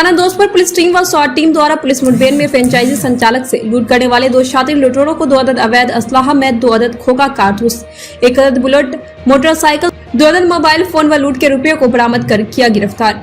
थाना Dostpur police team व स्वाट team द्वारा पुलिस मुठभेड़ में फ्रेंचाइजी संचालक से लूट करने वाले 2 शातिर लुटेरों को 2 अदद अवैध असलाहा में 2 अदद खोखा कारतूस, 1 अदद बुलेट मोटरसाइकिल, 2 अदद मोबाइल फोन व लूट के रुपयों को बरामद कर किया गिरफ्तार।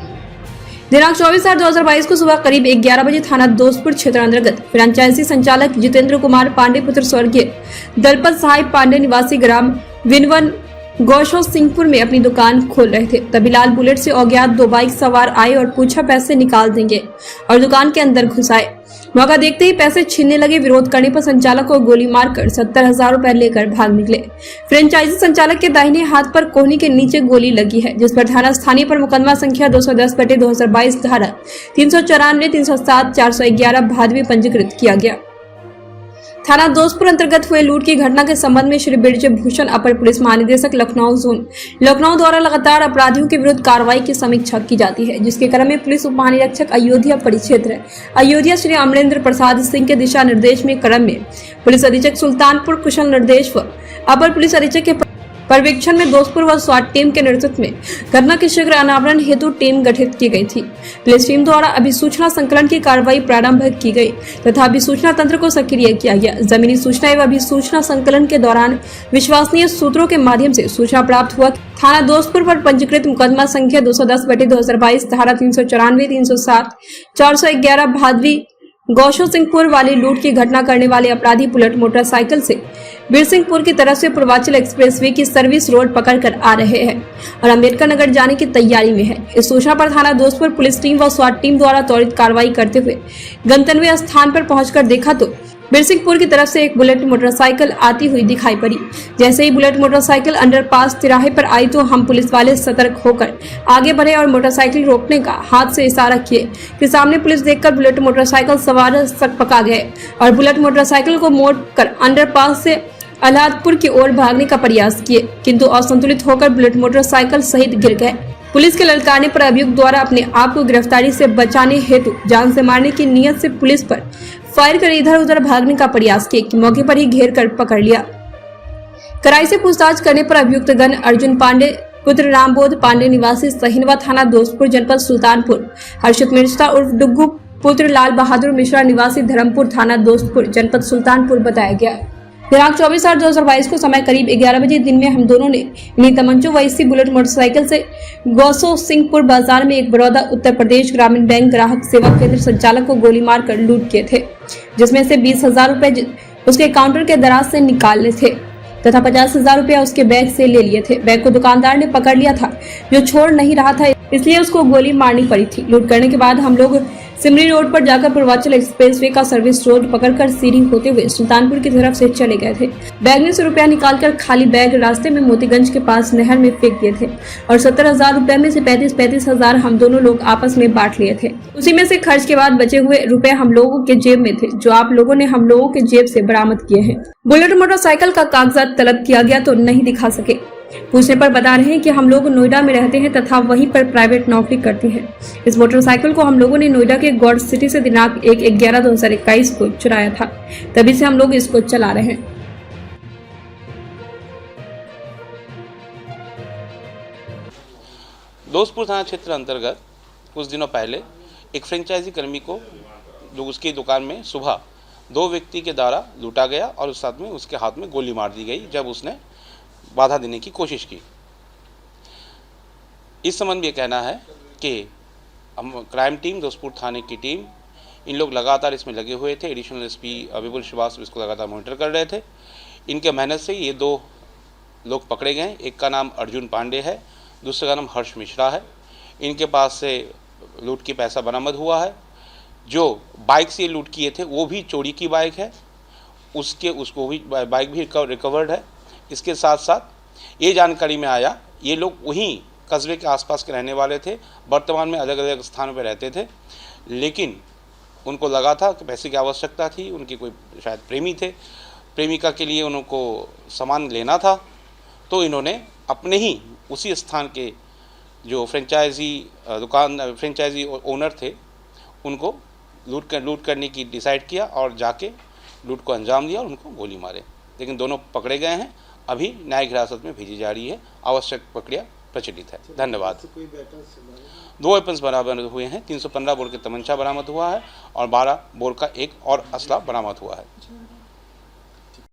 दिनांक 24/8/2022 को सुबह करीब 11 बजे थाना दोस्तपुर क्षेत्र अंतर्गत फ्रेंचाइजी संचालक जितेंद्र कुमार पांडे पुत्र स्वर्गीय दलपत साहिब पांडे निवासी ग्राम विनवन गौशो सिंहपुर में अपनी दुकान खोल रहे थे। तभी लाल बुलेट से अज्ञात 2 बाइक सवार आए और पूछा पैसे निकाल देंगे और दुकान के अंदर घुस आए। मौका देखते ही पैसे छीनने लगे। विरोध करने पर संचालक को गोली मारकर 70,000 रुपए लेकर भाग निकले। फ्रेंचाइजी संचालक के दाहिने हाथ पर कोहनी के नीचे गोली लगी है, जिस पर थाना स्थानीय पर मुकदमा संख्या 210/2022 धारा 394, 307, 411 भादवी पंजीकृत किया गया। थाना दोस्तपुर अंतर्गत हुए लूट की घटना के संबंध में श्री बिरज भूषण अपर पुलिस महानिदेशक लखनऊ जोन लखनऊ द्वारा लगातार अपराधियों के विरुद्ध कार्रवाई की समीक्षा की जाती है, जिसके क्रम में पुलिस उप महानिरीक्षक अयोध्या परिक्षेत्र अयोध्या श्री अमरेंद्र प्रसाद सिंह के दिशा निर्देश में क्रम में पुलिस अधीक्षक सुल्तानपुर कुशल निर्देश व अपर पुलिस अधीक्षक के पर्यवेक्षण में दोस्तपुर व स्वाट टीम के नेतृत्व में घटना के शीघ्र अनावरण हेतु टीम गठित की गई थी। पुलिस टीम द्वारा अभिसूचना संकलन की कार्रवाई प्रारंभ की गई तथा अभिसूचना तंत्र को सक्रिय किया गया। जमीनी सूचना एवं अभिसूचना संकलन के दौरान विश्वसनीय सूत्रों के माध्यम से सूचना प्राप्त हुआ। थाना दोस्तपुर पर पंजीकृत मुकदमा संख्या 210/2022 धारा 394, 307, 411 भादवी गौशो सिंहपुर वाली लूट की घटना करने वाले अपराधी बुलेट मोटरसाइकिल से बीरसिंहपुर की तरफ से पूर्वांचल एक्सप्रेसवे की सर्विस रोड पकड़कर आ रहे हैं और अम्बेडकर नगर जाने की तैयारी में है। इस सूचना पर थाना दोस्तपुर पुलिस टीम व स्वाट टीम द्वारा त्वरित कार्रवाई करते हुए गंतव्य स्थान पर पहुंचकर देखा तो बीरसिंहपुर की तरफ से एक बुलेट मोटरसाइकिल आती हुई दिखाई पड़ी। जैसे ही बुलेट मोटरसाइकिल अंडरपास तिराहे पर आई तो हम पुलिस वाले सतर्क होकर आगे बढ़े और मोटरसाइकिल रोकने का हाथ से इशारा किए कि सामने पुलिस देखकर बुलेट मोटरसाइकिल सवार सकपका गए और बुलेट मोटरसाइकिल को मोड़कर अंडरपास से अल्लाहपुर की ओर भागने का प्रयास किए, किंतु असंतुलित होकर बुलेट मोटरसाइकिल सहित गिर गए। पुलिस के ललकारने पर अभियुक्त द्वारा अपने आप को गिरफ्तारी से बचाने हेतु जान से मारने की नियत से पुलिस पर फायर कर इधर उधर भागने का प्रयास किए कि मौके पर ही घेर कर पकड़ लिया। कराई से पूछताछ करने पर अभियुक्त गण अर्जुन पांडे पुत्र रामबोध पांडे निवासी सहिनवा थाना दोस्तपुर जनपद सुल्तानपुर, हर्षित मिश्रा उर्फ डुग्गू पुत्र लाल बहादुर मिश्रा निवासी धर्मपुर थाना दोस्तपुर जनपद सुल्तानपुर बताया गया। दिनांक 24/8/2022 को समय करीब 11 बजे दिन में हम दोनों ने इन्हीं तमंचों व इसी बुलेट मोटरसाइकिल से गौसो सिंहपुर बाजार में एक बड़ौदा उत्तर प्रदेश ग्रामीण बैंक ग्राहक सेवा केंद्र संचालक को गोली मारकर लूट किए थे, जिसमें से 20,000 रुपए उसके काउंटर के दराज से निकाले थे तथा 50,000 रुपया उसके बैग से ले लिए थे। बैग को दुकानदार ने पकड़ लिया था, जो छोड़ नहीं रहा था, इसलिए उसको गोली मारनी पड़ी थी। लूट करने के बाद हम लोग सिमरी रोड पर जाकर पूर्वांचल एक्सप्रेसवे का सर्विस रोड पकड़कर सीरी होते हुए सुल्तानपुर की तरफ से चले गए थे। बैग में से रुपया निकालकर खाली बैग रास्ते में मोतीगंज के पास नहर में फेंक दिए थे और 70,000 रुपए में से 35,000 हम दोनों लोग आपस में बांट लिए थे। उसी में से खर्च के बाद बचे हुए रुपए हम लोगों के जेब में थे, जो आप लोगों ने हम लोगों के जेब से बरामद किए हैं। बुलेट मोटरसाइकिल का कागजात तलब किया गया तो नहीं दिखा सके। पूछने पर बता रहे हैं कि हम लोग नोएडा में रहते हैं तथा वहीं पर प्राइवेट नौकरी करते हैं। इस मोटरसाइकिल को हम लोगों ने नोएडा के गॉड सिटी से दिनांक 1/11/2021 को चुराया था, तभी से हम लोग इसको चला रहे हैं। दोस्तपुर थाना क्षेत्र अंतर्गत कुछ दिनों पहले एक फ्रेंचाइजी कर्मी को जो उसकी दुकान में सुबह 2 व्यक्ति के द्वारा लूटा गया और उस साथ में उसके हाथ में गोली मार दी गई जब उसने बाधा देने की कोशिश की। इस संबंध में ये कहना है कि हम क्राइम टीम दोस्तपुर थाने की टीम इन लोग लगातार इसमें लगे हुए थे। एडिशनल एसपी विपुल श्रीवास्तव इसको लगातार मॉनिटर कर रहे थे। इनके मेहनत से ये 2 लोग पकड़े गए। एक का नाम अर्जुन पांडे है, दूसरे का नाम हर्ष मिश्रा है। इनके पास से लूट की पैसा बरामद हुआ है। जो बाइक से लूट किए थे वो भी चोरी की बाइक है, उसको भी बाइक भी रिकवर्ड है। इसके साथ साथ ये जानकारी में आया ये लोग वहीं कस्बे के आसपास के रहने वाले थे, वर्तमान में अलग अलग स्थानों पर रहते थे, लेकिन उनको लगा था कि पैसे की आवश्यकता थी। उनकी कोई शायद प्रेमी थे, प्रेमिका के लिए उनको सामान लेना था, तो इन्होंने अपने ही उसी स्थान के जो फ्रेंचाइजी ओनर थे उनको लूट करने की डिसाइड किया और जाके लूट को अंजाम दिया और उनको गोली मारे। लेकिन दोनों पकड़े गए हैं। अभी न्यायिक हिरासत में भेजी जा रही है। आवश्यक प्रक्रिया प्रचलित है। धन्यवाद। 2 वेपन्स बरामद हुए हैं, 315 बोर के तमंचा बरामद हुआ है और 12 बोर का एक और असला बरामद हुआ है।